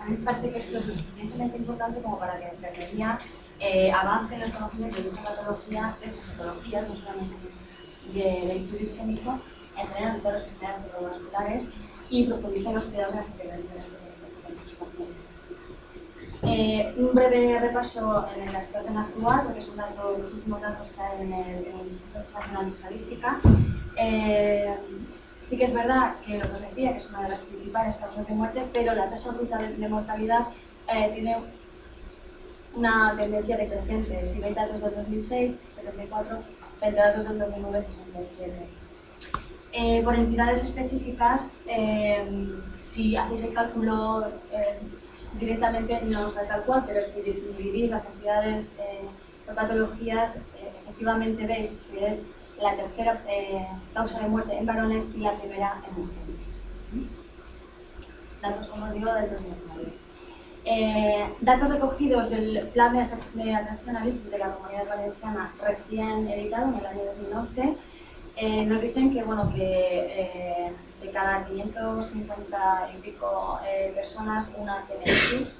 mí me parece que esto es lo suficientemente importante como para que la enfermería avance en los conocimientos de esta patología, de estas patologías, no solamente del ictus isquémico, en general de todos los sistemas cerebrovasculares, y profundice en los cuidados de las intervenciones que tenemos sus pacientes. Un breve repaso en la situación actual, porque son los últimos datos que hay en el Instituto Nacional de Estadística. Sí que es verdad que lo que os decía, que es una de las principales causas de muerte, pero la tasa bruta de mortalidad tiene una tendencia decreciente. Si veis datos del 2006, 74, veis datos del 2009, 67. Por entidades específicas, si hacéis el cálculo directamente, no os sale tal cual, pero si dividís las entidades por patologías, efectivamente veis que es la tercera causa de muerte en varones y la primera en mujeres. Datos, como os digo, del 2009. Datos recogidos del Plan de Atención al Ictus de la Comunidad Valenciana recién editado en el año 2011, nos dicen que, bueno, que de cada 550 y pico personas, una tiene ictus,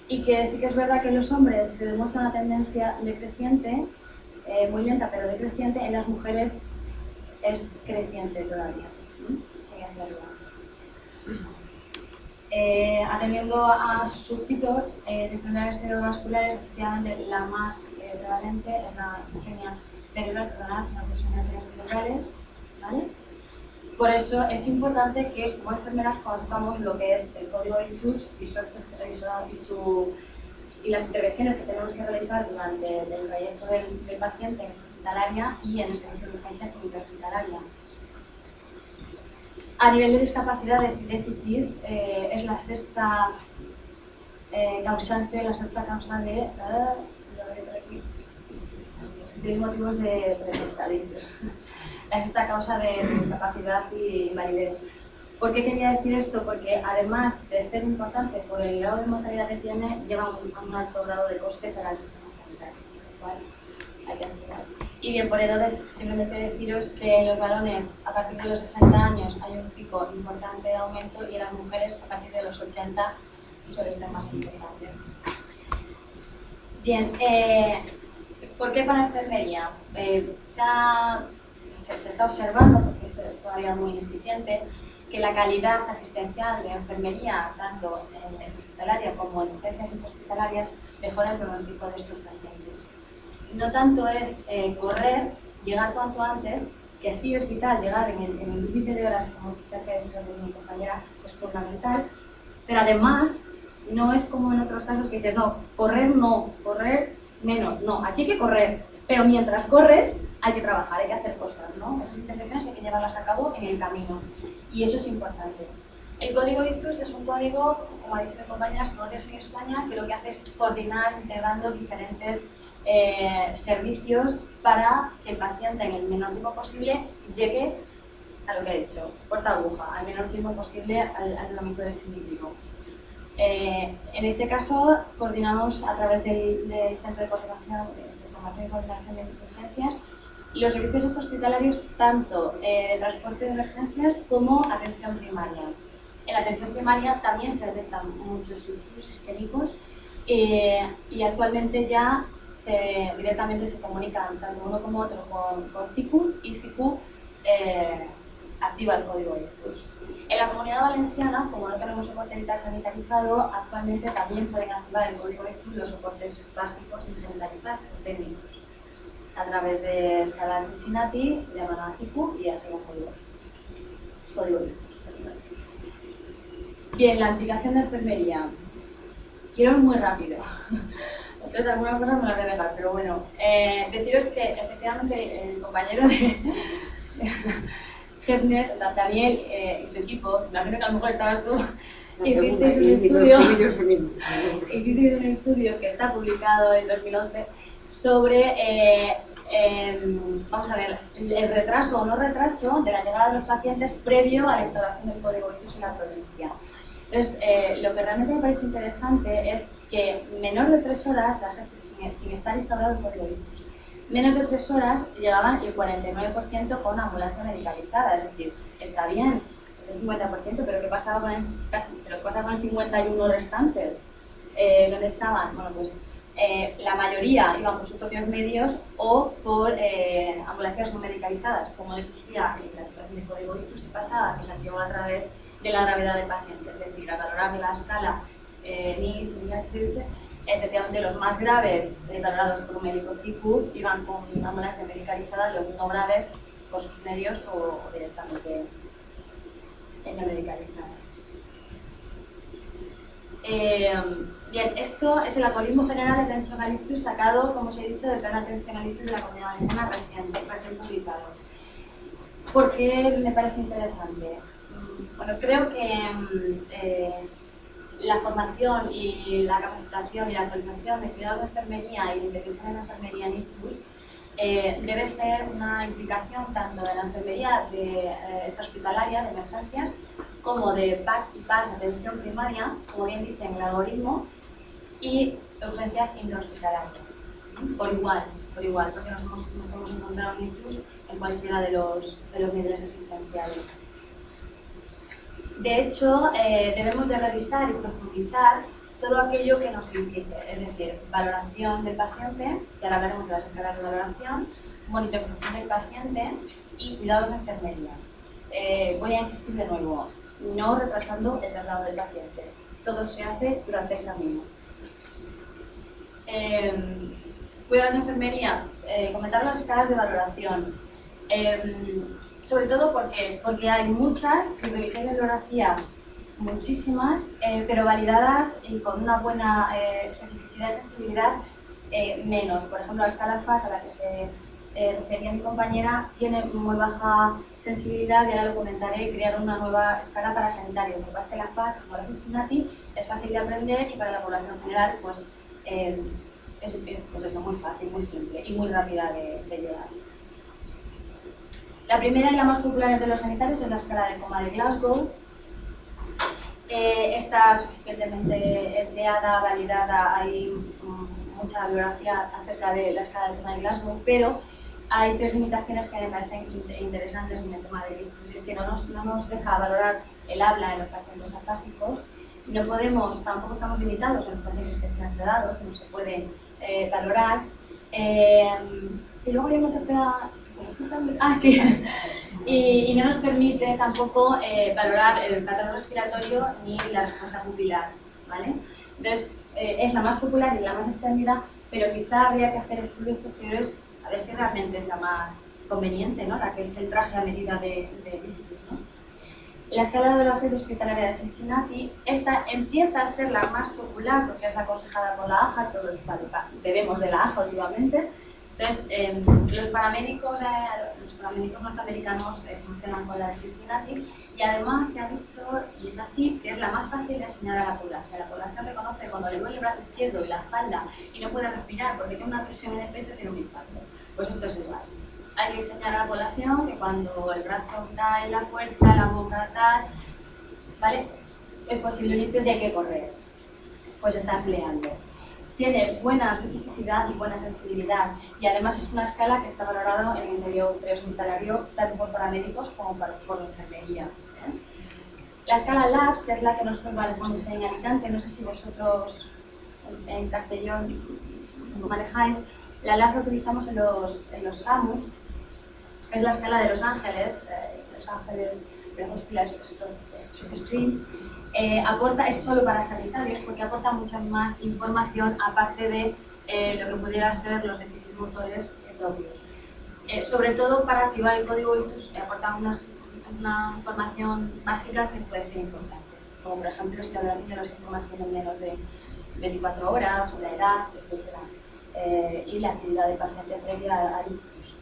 y que sí que es verdad que en los hombres se demuestra una tendencia decreciente, muy lenta pero decreciente, en las mujeres es creciente todavía, sigue hacia arriba. Atendiendo a subtipos de enfermedades cerebrovasculares, efectivamente la más prevalente es la isquemia cerebral, la fusión de arterias cerebrales, ¿vale? Por eso es importante que como enfermeras conozcamos lo que es el código ictus y las intervenciones que tenemos que realizar durante el trayecto del paciente en extrahospitalaria y en el servicio de urgencias intrahospitalaria. A nivel de discapacidades y déficits, es la sexta causante, la sexta causa de motivos de estadios. La sexta causa de discapacidad y invalidez. ¿Por qué quería decir esto? Porque además de ser importante por el grado de mortalidad que tiene, lleva un alto grado de coste para el sistema sanitario. ¿Vale? Hay que hacerlo. Y bien, por entonces, simplemente deciros que en los varones a partir de los 60 años hay un pico importante de aumento y en las mujeres a partir de los 80 suele ser más importante. Bien, ¿por qué para enfermería? Se está observando, porque esto es todavía muy incipiente, que la calidad asistencial de enfermería, tanto en extrahospitalaria como en urgencias intrahospitalarias, mejora el pronóstico de estos pacientes. No tanto es correr, llegar cuanto antes, que sí es vital llegar en el límite de horas, como ha dicho mi compañera, es fundamental, pero además no es como en otros casos que dices, no, correr menos, no, aquí hay que correr, pero mientras corres hay que trabajar, hay que hacer cosas, ¿no? Esas intervenciones hay que llevarlas a cabo en el camino, y eso es importante. El código ictus es un código, como ha dicho mi compañera, que no es en España, que lo que hace es coordinar, integrando diferentes servicios para que el paciente en el menor tiempo posible llegue a lo que ha dicho, porta aguja, al menor tiempo posible al tratamiento definitivo. En este caso, coordinamos a través del Centro de Coordinación, de Formación y Coordinación de Urgencias, los servicios extrahospitalarios, tanto de transporte de emergencias como atención primaria. En la atención primaria también se detectan muchos ictus isquémicos y actualmente ya directamente se comunican tanto uno como otro con CICU, y CICU activa el código ictus. En la Comunidad Valenciana, como no tenemos soporte vital sanitarizado, actualmente también pueden activar el código ictus los soportes básicos sin sanitarizar, técnicos, a través de escala Cincinnati, llaman a CICU y activan código ictus. Bien, la aplicación de enfermería. Quiero ir muy rápido. Entonces, algunas cosas me las voy a dejar, pero bueno. Deciros que efectivamente el compañero de Hebner, Daniel y su equipo, me imagino que a lo mejor estabas tú, hicisteis un estudio que está publicado en 2011 sobre, vamos a ver, el retraso o no retraso de la llegada de los pacientes previo a la instauración del código ictus en la provincia. Entonces, lo que realmente me parece interesante es que menos de 3 horas, la gente sin estar instaurado el código ictus, menos de 3 horas llegaban el 49% con ambulancia medicalizada, es decir, está bien, el 50%, pero ¿qué pasaba con pero ¿qué pasaba con el 51% restantes? ¿Dónde estaban? Bueno, pues la mayoría iban por sus propios medios o por ambulancias no medicalizadas, como les decía la activación de código ictus, que pasaba, que se archivaba a través de la gravedad del paciente, es decir, al valorar la escala NIS, NIHS, efectivamente los más graves, valorados por un médico CICU, iban con una ambulancia medicalizada, los no graves por sus medios o directamente no medicalizadas. Bien, esto es el algoritmo general de atención al ictus sacado, como os he dicho, del plan de atención al ictus de la Comunidad Valenciana recién publicado. ¿Por qué me parece interesante? Bueno, creo que la formación y la capacitación y la actualización de cuidados de enfermería y de intervención en la enfermería en ictus debe ser una implicación tanto de la enfermería de extrahospitalaria, de emergencias, como de PACS y PAS, atención primaria, como bien dice en el algoritmo, y urgencias intrahospitalarias, por igual, porque nos podemos encontrar un ictus en cualquiera de los niveles asistenciales. De hecho, debemos de revisar y profundizar todo aquello que nos implique, es decir, valoración del paciente, que ahora hablaremos de las escalas de valoración, monitorización del paciente y cuidados de enfermería. Voy a insistir de nuevo, no retrasando el traslado del paciente, todo se hace durante el camino. Cuidados de enfermería, comentar las escalas de valoración. Sobre todo porque hay muchas, si revisáis la bibliografía, muchísimas, pero validadas y con una buena especificidad y sensibilidad, menos. Por ejemplo, la escala FAS a la que se refería mi compañera tiene muy baja sensibilidad y ahora lo comentaré, crear una nueva escala para sanitario. Lo que pasa es que la FAS, como la Cincinnati, es fácil de aprender y para la población general pues, pues eso, muy fácil, muy simple y muy rápida de llevar. La primera y la más popular entre los sanitarios es la escala de coma de Glasgow. Está suficientemente empleada, validada, hay mucha bibliografía acerca de la escala de coma de Glasgow, pero hay tres limitaciones que me parecen interesantes en el tema del ictus. Es que no nos deja valorar el habla en los pacientes afásicos, no podemos, tampoco estamos limitados en los pacientes que estén sedados, que no se puede valorar. Y luego hay una tercera... sí. Y no nos permite tampoco valorar el patrón respiratorio ni la respuesta pupilar, ¿vale? Entonces, es la más popular y la más extendida, pero quizá habría que hacer estudios posteriores a ver si realmente es la más conveniente, ¿no? La que es el traje a medida de ictus, ¿no? La escala de valoración hospitalaria de Cincinnati, esta empieza a ser la más popular porque es la aconsejada por la AJA, todos bebemos de la AJA últimamente. Entonces, los paramédicos norteamericanos funcionan con la de Cincinnati y además se ha visto, y es así, que es la más fácil de enseñar a la población. La población reconoce cuando le duele el brazo izquierdo y la espalda y no puede respirar porque tiene una presión en el pecho tiene un infarto. Pues esto es igual. Hay que enseñar a la población que cuando el brazo da en la fuerza, la boca tal, ¿vale? Es posible un ictus y hay que correr. Pues se está empleando. Tiene buena especificidad y buena sensibilidad y además es una escala que está valorada en el interior prehospitalario tanto por paramédicos como por enfermería. La escala LABS, que es la que nosotros manejamos en Alicante, no sé si vosotros en Castellón lo manejáis, la LABS la utilizamos en los SAMUS, es la escala de Los Ángeles de Hospital Stroke Stream. Es solo para sanitarios porque aporta mucha más información aparte de lo que pudieran ser los déficits motores propios. Sobre todo para activar el código ictus aporta una información básica que puede ser importante, como por ejemplo si los síntomas tienen menos de 24 horas o la edad, etc. Y la actividad del paciente previa al ictus.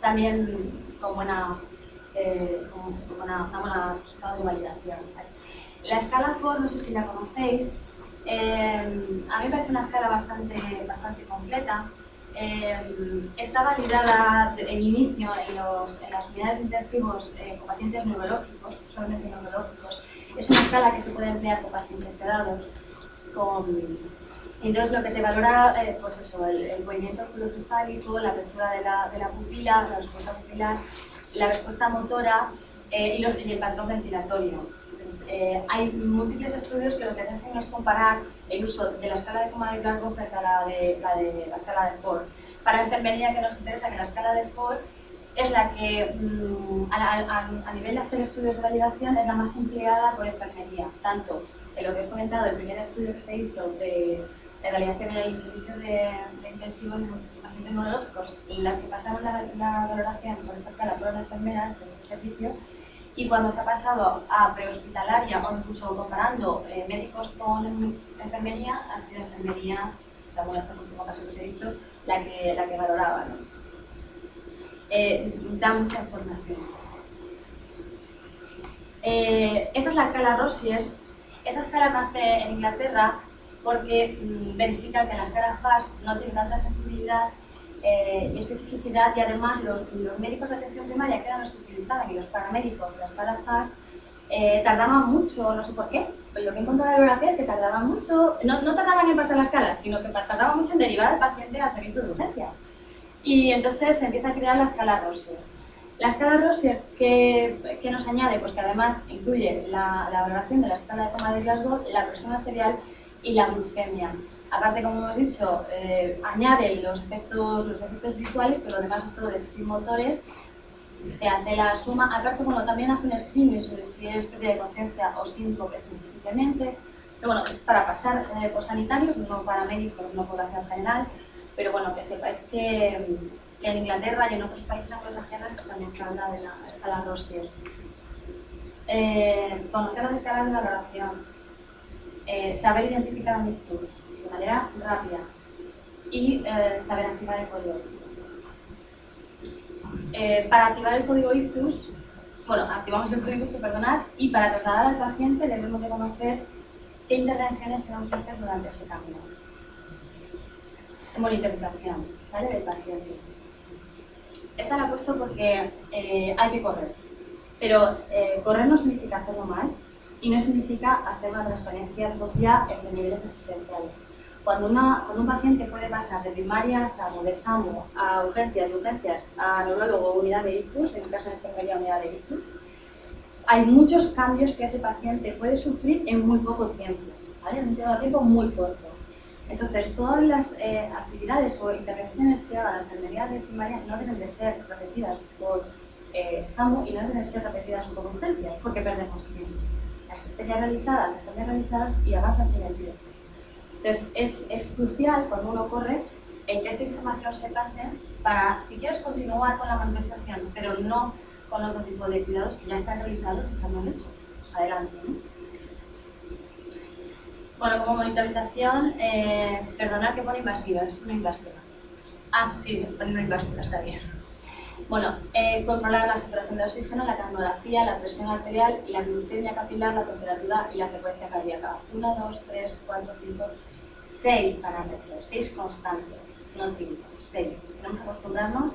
También con una buena resultado de validación. La escala FOR, no sé si la conocéis, a mí me parece una escala bastante completa. Está validada en inicio en las unidades de intensivos con pacientes neurológicos, solamente neurológicos. Es una escala que se puede emplear con pacientes sedados. Entonces lo que te valora, pues eso, el movimiento oculocefálico, la apertura de la pupila, la respuesta pupilar, la respuesta motora y el patrón ventilatorio. Entonces, hay múltiples estudios que lo que hacen es comparar el uso de la escala de Comay-Glasgow frente a la escala de Ford. Para enfermería, que nos interesa que la escala de Ford es la que, a nivel de hacer estudios de validación, es la más empleada por enfermería, tanto en lo que os he comentado, el primer estudio que se hizo de validación en el servicio de intensivos de pacientes neurológicos, las que pasaron la valoración por esta escala fueron enfermeras de ese servicio, y cuando se ha pasado a prehospitalaria o incluso comparando médicos con enfermería, ha sido enfermería, bueno, este último caso que os he dicho, la que valoraba, ¿no? Da mucha información. Esta es la escala Rosier. Esta escala nace en Inglaterra porque verifica que la escala FAST no tiene tanta sensibilidad y especificidad, y además los médicos de atención primaria, que eran los que utilizaban, y los paramédicos de la escala FAST, tardaban mucho, no sé por qué, pues lo que he encontrado en la bibliografía es que tardaban mucho, no tardaban en pasar la escala, sino que tardaban mucho en derivar al paciente al servicio de urgencias. Y entonces se empieza a crear la escala Rosier. La escala Rosier, ¿qué nos añade? Pues que además incluye la valoración de la escala de Comay-Glasgow, la presión arterial y la glucemia. Aparte, como hemos dicho, añade los efectos visuales, pero lo demás es todo de motores. Se hace la suma. Aparte, bueno, también hace un screening sobre si es pérdida de conciencia o síncope simplemente. Pero bueno, es para pasar por sanitarios, no para médicos, no población general. Pero bueno, que sepáis que en Inglaterra y en otros países anglosajones también se habla de la escala Rosier. Conocer las escalas de valoración, saber identificar un ictus de manera rápida y saber activar el código ictus. Para activar el código ictus, bueno, activamos el código ictus, perdonad, y para trasladar al paciente debemos de conocer qué intervenciones tenemos que hacer durante ese camino. Monitorización, ¿vale?, del paciente. Esta la he puesto porque hay que correr, pero correr no significa hacerlo mal y no significa hacer una transferencia propia en niveles asistenciales. Cuando un paciente puede pasar de primaria a SAMU, de SAMU a urgencias, de urgencias a neurólogo o unidad de ictus, en el caso de enfermería unidad de ictus, hay muchos cambios que ese paciente puede sufrir en muy poco tiempo, ¿vale? En un tiempo muy corto. Entonces, todas las actividades o intervenciones que haga la enfermería de primaria no deben de ser repetidas por SAMU y no deben de ser repetidas por urgencias, porque perdemos tiempo. Las que estén ya realizadas, están ya realizadas y avanzas en el tiempo. Entonces, es crucial cuando uno corre en que esta información se pase para, si quieres continuar con la monitorización, pero no con otro tipo de cuidados que ya están realizados, que están mal hechos. Pues adelante, ¿no? Bueno, como monitorización, perdonad que pone invasiva, es una invasiva. Ah, sí, pone una invasiva, está bien. Bueno, controlar la saturación de oxígeno, la camografía, la presión arterial, la glucemia capilar, la temperatura y la frecuencia cardíaca. 1, 2, 3, 4, 5, 6 parámetros, 6 constantes, no 5, 6. Tenemos que acostumbrarnos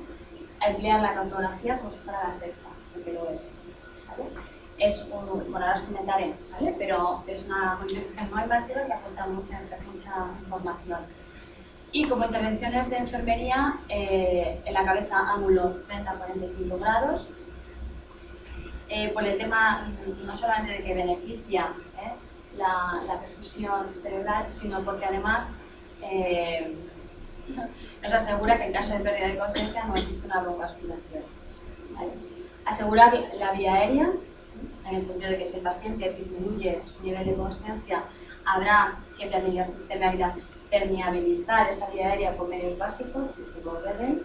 a emplear la camografía como si fuera la sexta, porque lo es, ¿vale? Es bueno, ahora os comentaré, ¿vale? Pero es una monitorización no invasiva que aporta mucha información. Y como intervenciones de enfermería, en la cabeza ángulo 30 a 45 grados, por el tema no solamente de que beneficia la perfusión cerebral, sino porque además nos asegura que en caso de pérdida de conciencia no existe una broncoscopia, ¿vale? Asegurar la vía aérea, en el sentido de que si el paciente disminuye su nivel de conciencia, habrá que permeabilizar esa vía aérea con medios básicos, tipo BR,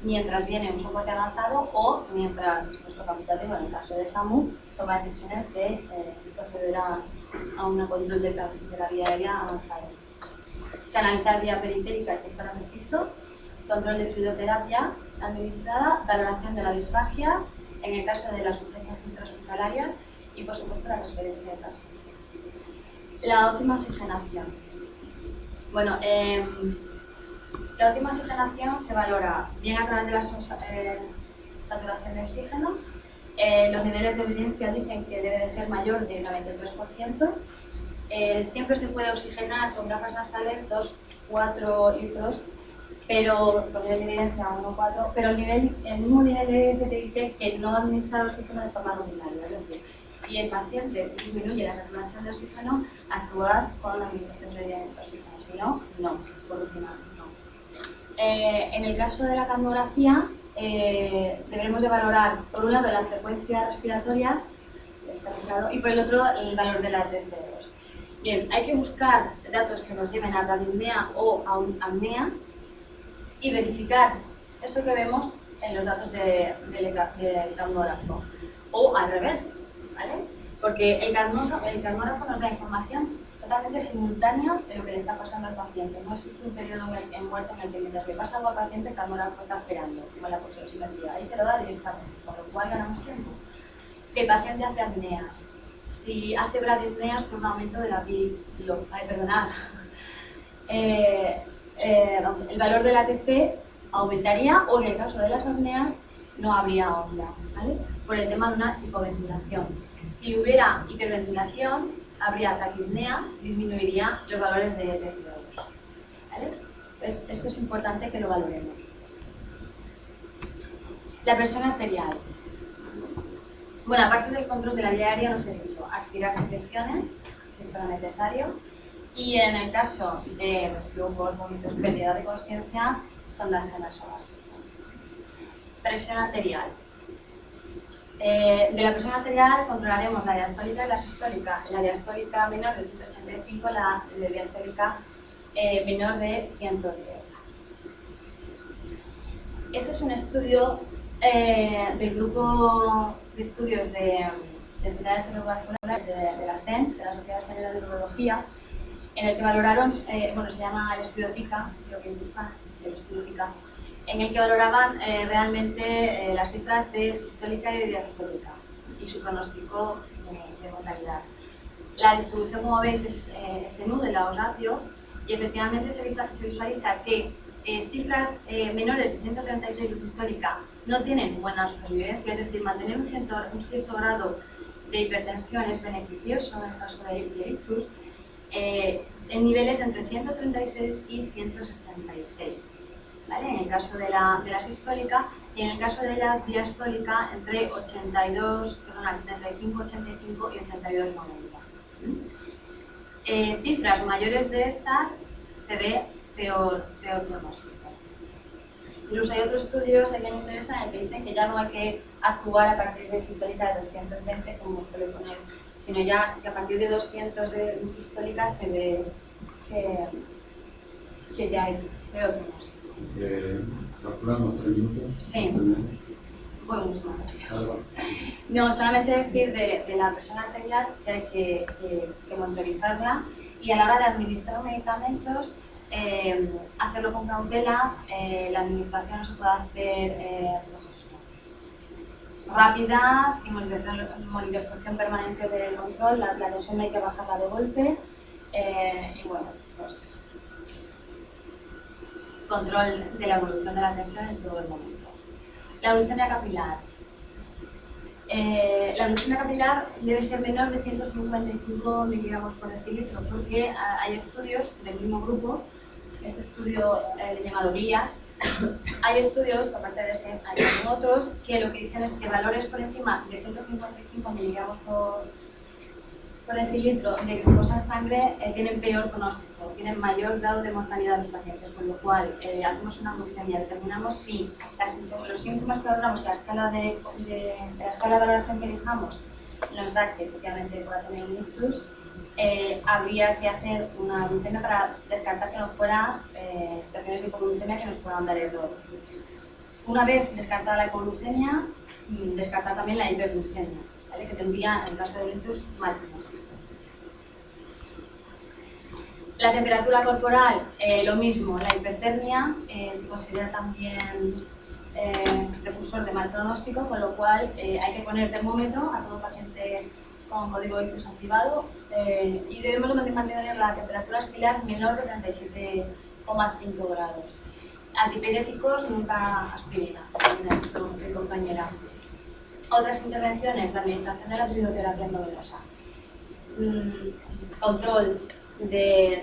mientras viene un soporte avanzado o mientras nuestro facultativo, en el caso de SAMU, toma decisiones de proceder a un control de la vía aérea avanzado. Canalizar vía periférica si fuera preciso, control de fluidoterapia administrada, valoración de la disfagia, en el caso de las urgencias intrahospitalarias y, por supuesto, la transferencia de paciente. La óptima oxigenación. Bueno, la óptima oxigenación se valora bien a través de la saturación de oxígeno. Los niveles de evidencia dicen que debe de ser mayor del 93%. Siempre se puede oxigenar con gafas nasales 2-4 litros pero con nivel de evidencia 1,4, pero el mismo nivel de evidencia te dice que no administrar oxígeno de forma rutinaria. Es decir, si el paciente disminuye la saturación de oxígeno, actuar con la administración de oxígeno. Si no, no, por rutina, no. En el caso de la cardiografía, deberemos de valorar, por un lado, la frecuencia respiratoria, y por el otro, el valor de la TCO2. Bien, hay que buscar datos que nos lleven a bradipnea o a apnea y verificar eso que vemos en los datos del cardiógrafo. O al revés, ¿vale? Porque el cardiógrafo nos da información totalmente simultánea de lo que le está pasando al paciente. No existe un periodo en muerte en el que mientras le pasa algo al paciente, el cardiógrafo está esperando, como la pulsosimetría. Ahí te lo da directamente, con lo cual ganamos tiempo. Si el paciente hace apneas, si hace bradipneas por un aumento de la el valor de la ATC aumentaría, o en el caso de las apneas no habría onda, ¿vale? Por el tema de una hipoventilación. Si hubiera hiperventilación, habría taquipnea, disminuiría los valores de CO2, ¿vale? Pues esto es importante que lo valoremos. La presión arterial. Bueno, aparte del control de la vía aérea, nos he dicho aspirar secreciones, si fuera necesario, y en el caso de flujos, vómitos, pérdida de consciencia, sondaje nasogástrico. Presión arterial. De la presión arterial controlaremos la diastólica y la sistólica. La diastólica menor de 185, la diastólica menor de 110. Este es un estudio del grupo de estudios de enfermedades cerebrovasculares de la SEN, de la Sociedad Española de Neurología, en el que valoraron, bueno, se llama el estudio TICA, creo que busca el estudio TICA, en el que valoraban realmente las cifras de sistólica y de diastólica y su pronóstico de mortalidad. La distribución, como veis, es SNU de la ratio, y efectivamente se visualiza que cifras menores de 136 de sistólica no tienen buena supervivencia, es decir, mantener un cierto grado de hipertensión es beneficioso en el caso de ictus, en niveles entre 136 y 166. ¿Vale? En el caso de la sistólica, y en el caso de la diastólica entre 75, 85 y 82, 90. Cifras mayores de estas se ve peor pronóstico. Incluso hay otros estudios que me interesan en el que dicen que ya no hay que actuar a partir de sistólica de 220, como suele poner, sino ya que a partir de 200 de sistólica se ve que ya hay peor pronóstico. ¿Calculamos 3 minutos? Sí. Bueno, no, solamente decir de la presión arterial que hay que monitorizarla, y a la hora de administrar medicamentos, hacerlo con cautela. La administración no se puede hacer rápida, sin monitorización permanente del control. La tensión hay que bajarla de golpe, y bueno, pues control de la evolución de la tensión en todo el momento. La glucemia capilar. La glucemia capilar debe ser menor de 155 miligramos por decilitro, porque hay estudios del mismo grupo. Este estudio llamado GLIAS. Hay estudios, aparte de ese, hay otros, que lo que dicen es que valores por encima de 155 miligramos por decilitro de glucosa en sangre tienen peor pronóstico, tienen mayor grado de mortalidad de los pacientes, con lo cual hacemos una glucemia, determinamos si los síntomas que valoramos, la escala de valoración que elijamos nos da que efectivamente pueda tener un ictus. Habría que hacer una glucemia para descartar que no fuera situaciones de hipoglucemia que nos puedan dar error. Una vez descartada la hipoglucemia, descartar también la hiperglucemia, ¿vale? Que tendría, en el caso del ictus, mal pronóstico. La temperatura corporal, lo mismo. La hipertermia se considera también precursor de mal pronóstico, con lo cual hay que poner termómetro a todo paciente con código ictus activado, y debemos mantener la temperatura axilar menor de 37,5 grados. Antipiréticos, nunca aspirina, mi compañera. Otras intervenciones, la administración de la fluidoterapia endovenosa. Control de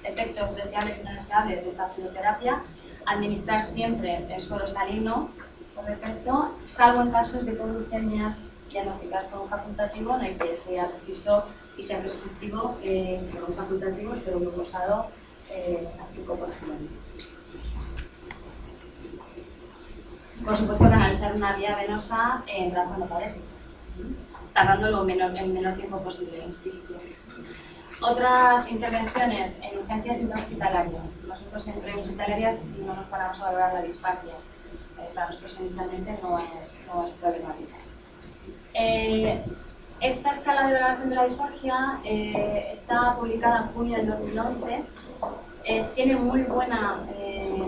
efectos deseables y no deseables de esta fitoterapia, administrar siempre el suero salino por defecto, salvo en casos de hipoglucemias diagnosticadas por un facultativo en el que sea preciso y sea prescriptivo por un facultativo esteroglifosado a 5%. Por supuesto, canalizar una vía venosa trazando paredes, tardando el menor tiempo posible, insisto. Otras intervenciones en urgencias intrahospitalarias. Nosotros en prehospitalarias no nos paramos a valorar la disfagia. Para nosotros inicialmente no es problemática. Esta escala de valoración de la disfagia está publicada en junio del 2011. Tiene muy buena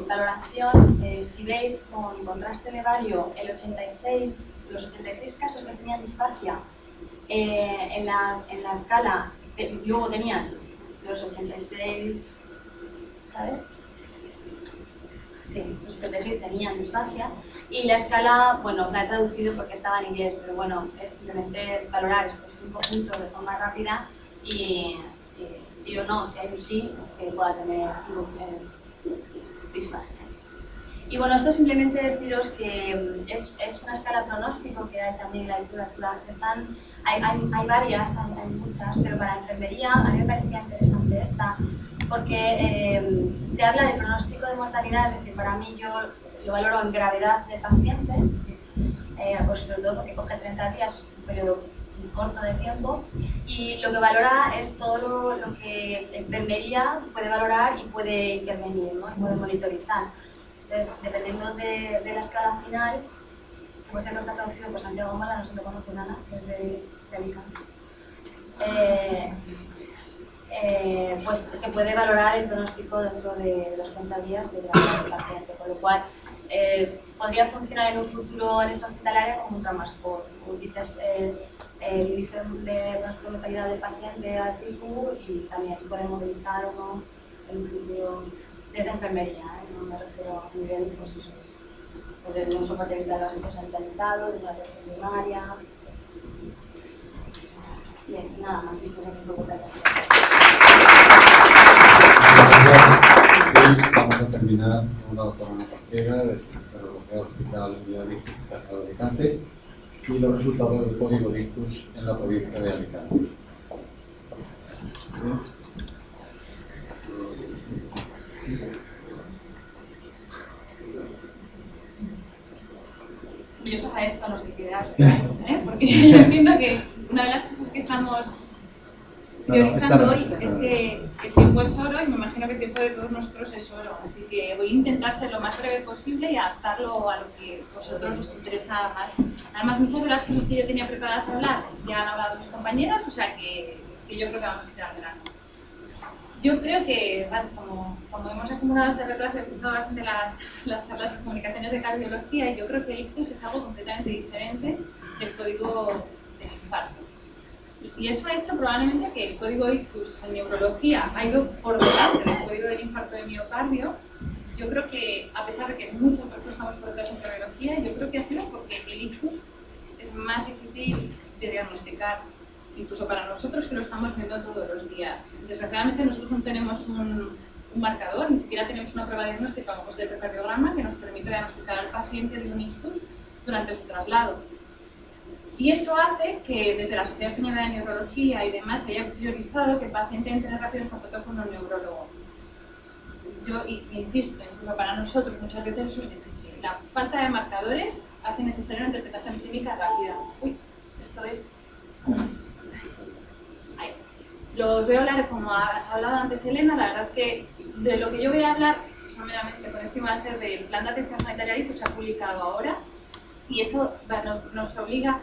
valoración. Si veis con contraste de Vario, los 86 casos que tenían disfagia en la escala, luego tenían los 86, ¿sabes? Sí, los 86 tenían disfagia y la escala, bueno, la he traducido porque estaba en inglés, pero bueno, es simplemente valorar estos 5 puntos de forma rápida y sí o no, si hay un sí, es que pueda tener disfagia. Y bueno, esto simplemente deciros que es una escala pronóstico que hay también en la literatura. Hay varias, hay muchas, pero para enfermería a mí me parecía interesante esta, porque te habla de pronóstico de mortalidad, es decir, para mí yo lo valoro en gravedad del paciente, pues sobre todo porque coge 30 días, un periodo corto de tiempo, y lo que valora es todo lo que enfermería puede valorar y puede intervenir, ¿no? Y puede monitorizar. Entonces, dependiendo de la escala final, como no está traducido por Santiago Mala, no se lo conoce nada, que es de Alicante, pues se puede valorar el pronóstico dentro de los 30 días de la paciente, con lo cual podría funcionar en un futuro en esta hospitalaria como un trauma-sport. Dices el índice de pronóstico de calidad del paciente al TICU y también puede movilizar o no en un futuro desde enfermería, no me refiero a nivel pues eso, desde un soporte vital básico sanitarizado, de una atención primaria. Bien, nada más, dicho que me gusta vamos a terminar con la doctora Ana Pasquera, del Centro de Hospital de Ictus de Alicante, y los resultados del código de ictus en la provincia de Alicante. Yo os agradezco a los que quedáis, porque yo entiendo que una de las cosas que estamos priorizando hoy es que el tiempo es oro y me imagino que el tiempo de todos nosotros es oro, así que voy a intentar ser lo más breve posible y adaptarlo a lo que vosotros os interesa más. Además, muchas de las cosas que yo tenía preparadas a hablar ya han hablado mis compañeras, o sea que yo creo que vamos a ir al grano. Yo creo que, como hemos acumulado ese retraso, he escuchado bastante las charlas de comunicaciones de cardiología y yo creo que el ictus es algo completamente diferente del código del infarto. Y eso ha hecho probablemente que el código ictus en neurología ha ido por delante del código del infarto de miocardio. Yo creo que, a pesar de que muchos nosotros estamos por detrás en cardiología, yo creo que ha sido porque el ictus es más difícil de diagnosticar, incluso para nosotros que lo estamos viendo todos los días. Desgraciadamente nosotros no tenemos un marcador, ni siquiera tenemos una prueba diagnóstica como es el electrocardiograma que nos permite diagnosticar al paciente de un ictus durante su traslado. Y eso hace que desde la Sociedad Española de Neurología y demás se haya priorizado que el paciente entre rápido en contacto con un neurólogo. Yo insisto, incluso para nosotros muchas veces eso es difícil. La falta de marcadores hace necesaria una interpretación clínica rápida. Uy, esto es... Ahí. Lo os voy a hablar como ha hablado antes Elena, la verdad es que de lo que yo voy a hablar, someramente por encima va a ser del plan de atención sanitaria que se ha publicado ahora, y eso nos obliga,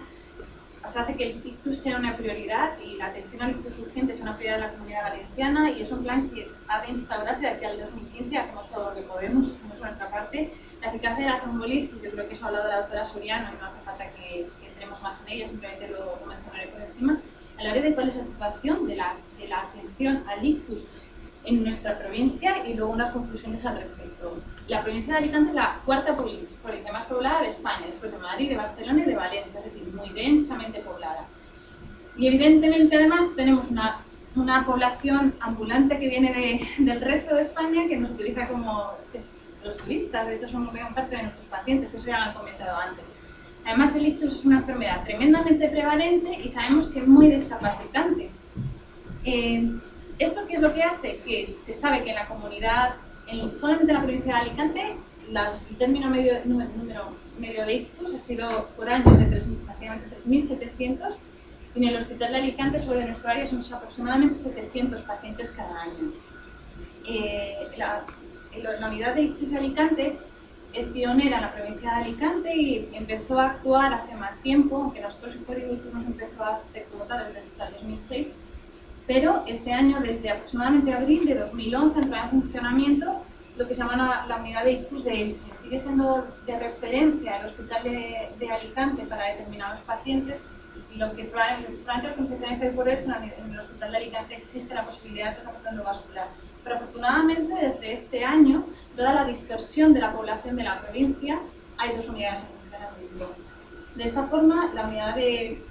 o sea, hace que el ictus sea una prioridad y la atención al ictus urgente es una prioridad de la Comunidad Valenciana y es un plan que ha de instaurarse de aquí al 2015, hacemos todo lo que podemos, hacemos nuestra parte. La eficacia de la trombolisis, yo creo que eso ha hablado la doctora Soriano y no hace falta que entremos más en ella, simplemente lo mencionaré por encima. A la hora de cuál es la situación de la atención al ictus en nuestra provincia y luego unas conclusiones al respecto. La provincia de Alicante es la cuarta provincia más poblada de España, después de Madrid, de Barcelona y de Valencia, es decir, muy densamente poblada. Y evidentemente además tenemos una una población ambulante que viene del resto de España, que nos utiliza como los turistas, de hecho son gran parte de nuestros pacientes, que eso ya lo han comentado antes. Además, el ictus es una enfermedad tremendamente prevalente y sabemos que es muy discapacitante. ¿Esto qué es lo que hace? Que se sabe que en la comunidad, solamente en la provincia de Alicante, el término número medio de ictus ha sido por años de prácticamente 3.700, y en el hospital de Alicante, solo de nuestro área, son aproximadamente 700 pacientes cada año. La unidad de ictus de Alicante es pionera en la provincia de Alicante y empezó a actuar hace más tiempo, aunque nosotros el código ictus nos empezó a hacer como tal desde el 2006, pero este año, desde aproximadamente abril de 2011, entró en funcionamiento lo que se llama la unidad de ictus de Elche. Sigue siendo de referencia el hospital de Alicante para determinados pacientes, y lo que probablemente lo que se tiene que hacer por esto, en el hospital de Alicante existe la posibilidad de tratamiento endovascular. Pero afortunadamente, desde este año, dada la dispersión de la población de la provincia, hay dos unidades en funcionamiento. De esta forma, la unidad de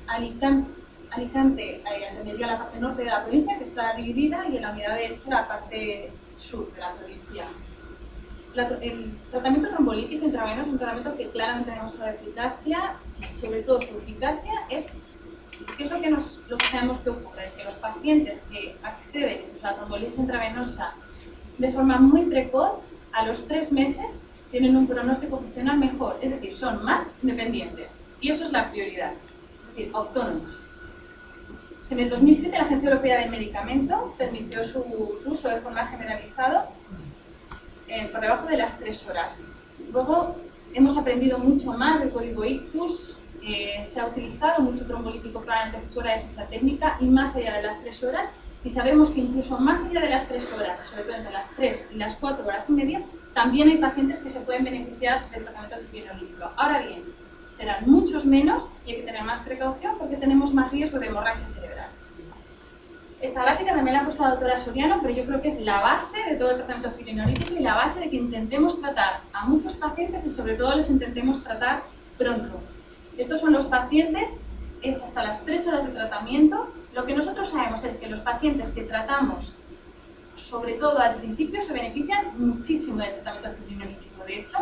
Alicante atendería la parte norte de la provincia, que está dividida, y en la unidad de Elche la parte sur de la provincia. El tratamiento trombolítico intravenoso es un tratamiento que claramente demuestra eficacia, y sobre todo su eficacia es, ¿qué es lo que sabemos que ocurre? Es que los pacientes que acceden a la trombolisis intravenosa de forma muy precoz, a los 3 meses tienen un pronóstico funcional mejor, es decir, son más independientes, y eso es la prioridad, es decir, autónomos. En el 2007 la Agencia Europea del Medicamento permitió su uso de forma generalizada por debajo de las 3 horas. Luego hemos aprendido mucho más del código ictus, se ha utilizado mucho trombolítico claramente fuera de ficha técnica y más allá de las 3 horas, y sabemos que incluso más allá de las 3 horas, sobre todo entre las 3 y las 4 horas y media, también hay pacientes que se pueden beneficiar del tratamiento fibrinolítico. Ahora bien, serán muchos menos y hay que tener más precaución porque tenemos más riesgo de hemorragia cerebral. Esta gráfica también la ha puesto la doctora Soriano, pero yo creo que es la base de todo el tratamiento fibrinolítico y la base de que intentemos tratar a muchos pacientes y sobre todo les intentemos tratar pronto. Estos son los pacientes, es hasta las 3 horas de tratamiento. Lo que nosotros sabemos es que los pacientes que tratamos, sobre todo al principio, se benefician muchísimo del tratamiento fibrinolítico. De hecho,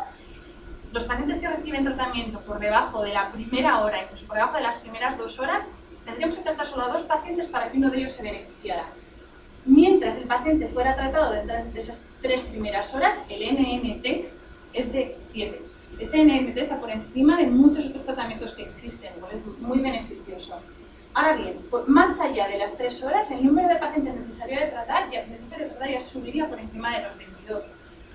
los pacientes que reciben tratamiento por debajo de la primera hora, incluso por debajo de las primeras 2 horas, tendríamos que tratar solo a 2 pacientes para que uno de ellos se beneficiara. Mientras el paciente fuera tratado dentro de esas 3 primeras horas, el NNT es de 7. Este NNT está por encima de muchos otros tratamientos que existen, porque es muy beneficioso. Ahora bien, más allá de las 3 horas, el número de pacientes necesario de tratar ya subiría por encima de los 22,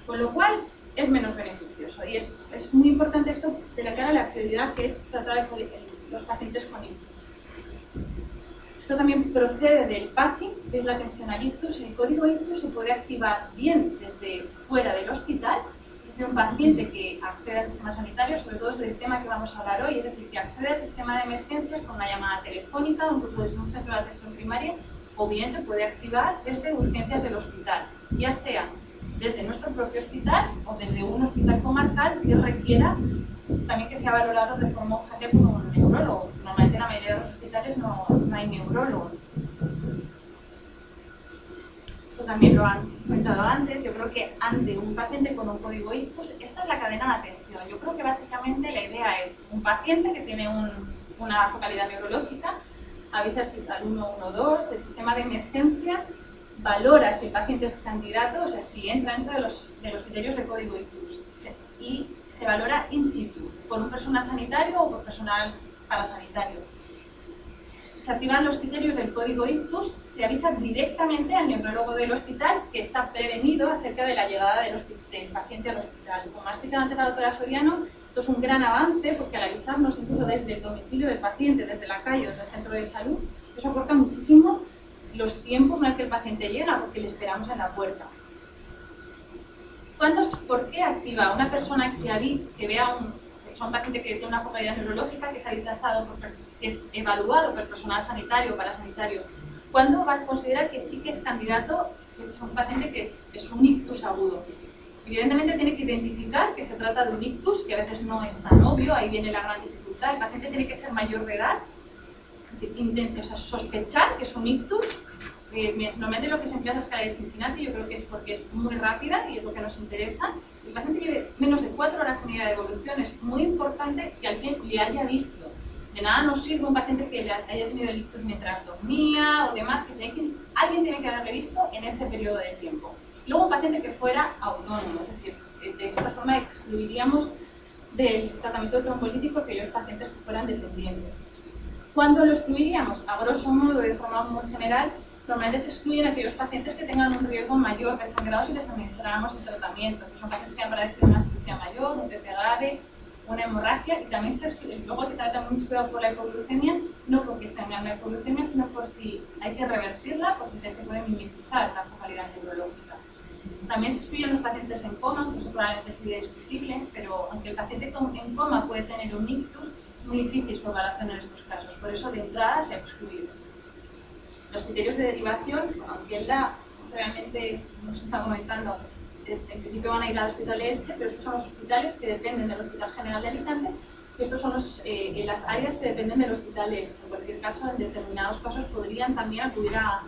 con lo cual es menos beneficioso. Y es muy importante esto de la cara a la prioridad que es tratar los pacientes con ictus. Esto también procede del PASI, que es la atención al ictus. El código ictus se puede activar bien desde fuera del hospital. Es decir, un paciente que accede al sistema sanitario, sobre todo es el tema que vamos a hablar hoy, es decir, que accede al sistema de emergencias con una llamada telefónica o incluso desde un centro de atención primaria, o bien se puede activar desde urgencias del hospital, ya sea desde nuestro propio hospital o desde un hospital comarcal que requiera también que sea valorado de forma urgente por un neurólogo. Normalmente en la mayoría de los hospitales no hay neurólogos. Esto también lo han comentado antes. Yo creo que ante un paciente con un código ictus, esta es la cadena de atención. Yo creo que básicamente la idea es un paciente que tiene una focalidad neurológica, avisa al 112, el sistema de emergencias valora si el paciente es candidato, o sea, si entra dentro de los criterios de código ictus, y se valora in situ, por un personal sanitario o por personal parasanitario. Si se activan los criterios del código ictus, se avisa directamente al neurólogo del hospital que está prevenido acerca de la llegada del paciente al hospital. Como ha explicado antes la doctora Soriano, esto es un gran avance porque al avisarnos incluso desde el domicilio del paciente, desde la calle o desde el centro de salud, eso acorta muchísimo los tiempos una vez que el paciente llega porque le esperamos en la puerta. ¿Por qué activa una persona que vea un paciente que tiene una focalidad neurológica, que es avisado, que es evaluado por personal sanitario o parasanitario? ¿Cuándo va a considerar que sí que es candidato, que es un paciente que es un ictus agudo? Evidentemente tiene que identificar que se trata de un ictus, que a veces no es tan obvio, ahí viene la gran dificultad. El paciente tiene que ser mayor de edad, sospechar que es un ictus Normalmente lo que se emplea es la escala de Cincinnati, yo creo que es porque es muy rápida y es lo que nos interesa. El paciente lleve menos de 4 horas en unidad de evolución, es muy importante que alguien le haya visto. De nada nos sirve un paciente que haya tenido el ictus mientras dormía o demás, alguien tiene que haberle visto en ese periodo de tiempo. Luego un paciente que fuera autónomo, es decir, de esta forma excluiríamos del tratamiento trombolítico aquellos pacientes que fueran dependientes. ¿Cuándo lo excluiríamos? A grosso modo, de forma muy general, normalmente se excluyen aquellos pacientes que tengan un riesgo mayor de sangrado si les administráramos el tratamiento, que son pacientes que han padecido una cirugía mayor, un TT grave, una hemorragia, y también se excluye. Luego hay que tener también mucho cuidado por la hipoglucemia, no porque tengan una hipoglucemia, sino por si hay que revertirla, porque si es que puede minimizar la focalidad neurológica. También se excluyen los pacientes en coma, que eso probablemente sería discutible, pero aunque el paciente en coma puede tener un ictus, es muy difícil su evaluación en estos casos, por eso de entrada se ha excluido. Los criterios de derivación, aunque él realmente nos está comentando, en principio van a ir al Hospital de Elche, pero estos son los hospitales que dependen del Hospital General de Alicante y estos son las áreas que dependen del Hospital de Elche. En cualquier caso, en determinados casos podrían también acudir a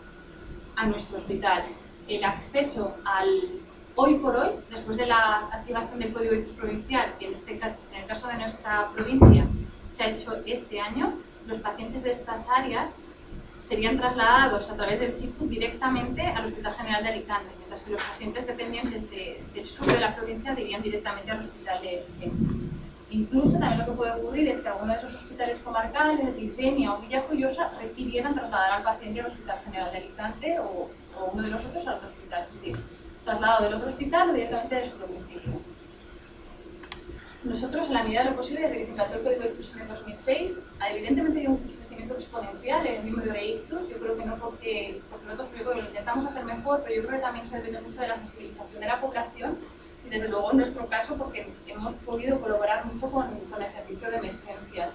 nuestro hospital. El acceso hoy por hoy, después de la activación del Código Ictus provincial, que en el caso de nuestra provincia se ha hecho este año, los pacientes de estas áreas serían trasladados a través del CICU directamente al Hospital General de Alicante, mientras que los pacientes dependientes del sur de la provincia irían directamente al Hospital de Elche. Incluso también lo que puede ocurrir es que alguno de esos hospitales comarcales, de Denia o Villajoyosa, requirieran trasladar al paciente al Hospital General de Alicante o uno de los otros al otro hospital, es decir, traslado del otro hospital o directamente de su domicilio. Nosotros, en la medida de lo posible, desde que se implantó el Código Ictus en el 2006, evidentemente hay un crecimiento exponencial en el número de ictus. Yo creo que no porque nosotros lo intentamos hacer mejor, pero yo creo que también se depende mucho de la sensibilización de la población y, desde luego, en nuestro caso, porque hemos podido colaborar mucho con el servicio de emergencias.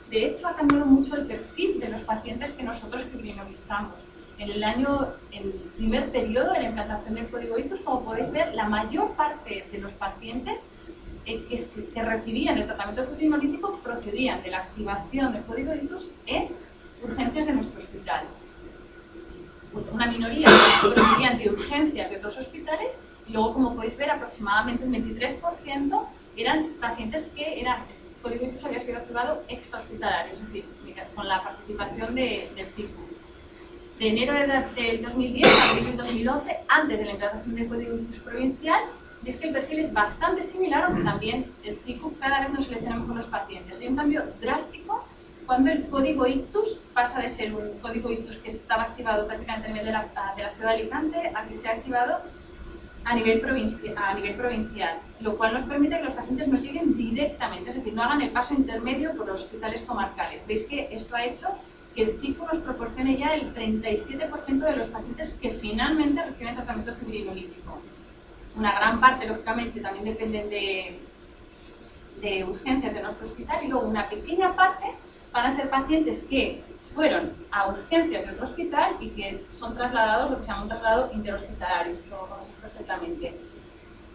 De hecho, ha cambiado mucho el perfil de los pacientes que nosotros priorizamos. En el primer periodo de la implantación del Código Ictus, como podéis ver, la mayor parte de los pacientes que recibían el tratamiento fibrinolítico procedían de la activación del Código Ictus en urgencias de nuestro hospital. Una minoría procedían de urgencias de otros hospitales y luego, como podéis ver, aproximadamente un 23% eran pacientes que el Código Ictus había sido activado extrahospitalario, es decir, con la participación del CICU. De enero del 2010 a abril del 2011, antes de la implantación del Código Ictus provincial, y es que el perfil es bastante similar, aunque también el CICU cada vez nos selecciona mejor los pacientes. Hay un cambio drástico cuando el Código Ictus pasa de ser un Código Ictus que estaba activado prácticamente a nivel de la ciudad de Alicante a que se ha activado a nivel provincial, lo cual nos permite que los pacientes nos lleguen directamente, es decir, no hagan el paso intermedio por los hospitales comarcales. Veis que esto ha hecho que el CICU nos proporcione ya el 37% de los pacientes que finalmente reciben tratamiento fibrinolítico. Una gran parte, lógicamente, también dependen de urgencias de nuestro hospital y luego una pequeña parte van a ser pacientes que fueron a urgencias de otro hospital y que son trasladados, lo que se llama un traslado interhospitalario, lo conocemos perfectamente.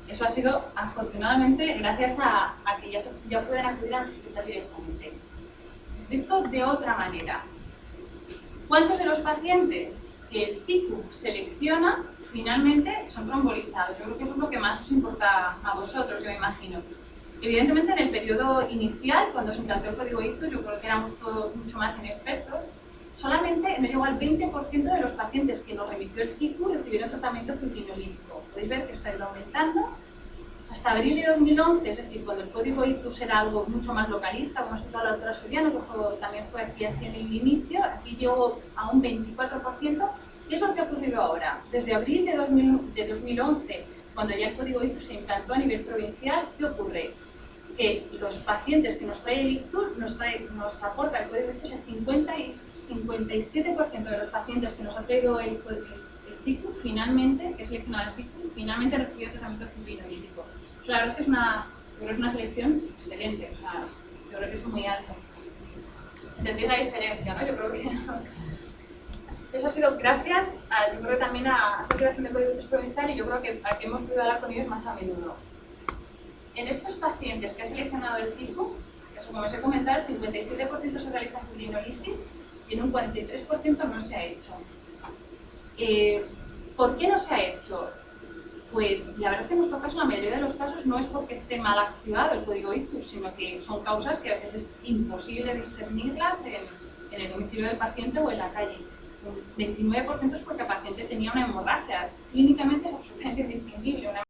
Eso ha sido, afortunadamente, gracias a que ya pueden acudir a nuestro hospital directamente. Esto de otra manera. ¿Cuántos de los pacientes que el CICU selecciona finalmente son trombolizados? Yo creo que eso es lo que más os importa a vosotros, yo me imagino. Evidentemente, en el periodo inicial, cuando se implantó el Código Ictus, yo creo que éramos todos mucho más inexpertos, solamente no llegó al 20% de los pacientes que nos remitió el CICU recibieron tratamiento fibrinolítico. Podéis ver que está aumentando. Hasta abril de 2011, es decir, cuando el Código Ictus era algo mucho más localista, como ha explicado la doctora Soriano, que también fue aquí así en el inicio, aquí llegó a un 24%. ¿Qué es lo que ha ocurrido ahora? Desde abril de 2011, cuando ya el Código Ictus se implantó a nivel provincial, ¿qué ocurre? Que los pacientes que nos trae el ictus nos aporta el Código Ictus, el 50 y 57% de los pacientes que nos ha traído el CICU, finalmente, que es seleccionado el CICU, finalmente recibió tratamiento fibrinolítico. Claro, es que es una selección excelente, o sea, yo creo que es muy alto. ¿Entendéis la diferencia, no? Yo creo que eso ha sido gracias yo creo que también a esa activación de Código Ictus provincial, y yo creo que a que hemos podido hablar con ellos más a menudo. En estos pacientes que ha seleccionado el CICU, que como os he comentado, el 57% se realiza fibrinolisis y en un 43% no se ha hecho. ¿Por qué no se ha hecho? Pues la verdad es que en nuestro caso, la mayoría de los casos, no es porque esté mal activado el código ictus, sino que son causas que a veces es imposible discernirlas en el domicilio del paciente o en la calle. Un 29% es porque el paciente tenía una hemorragia. Clínicamente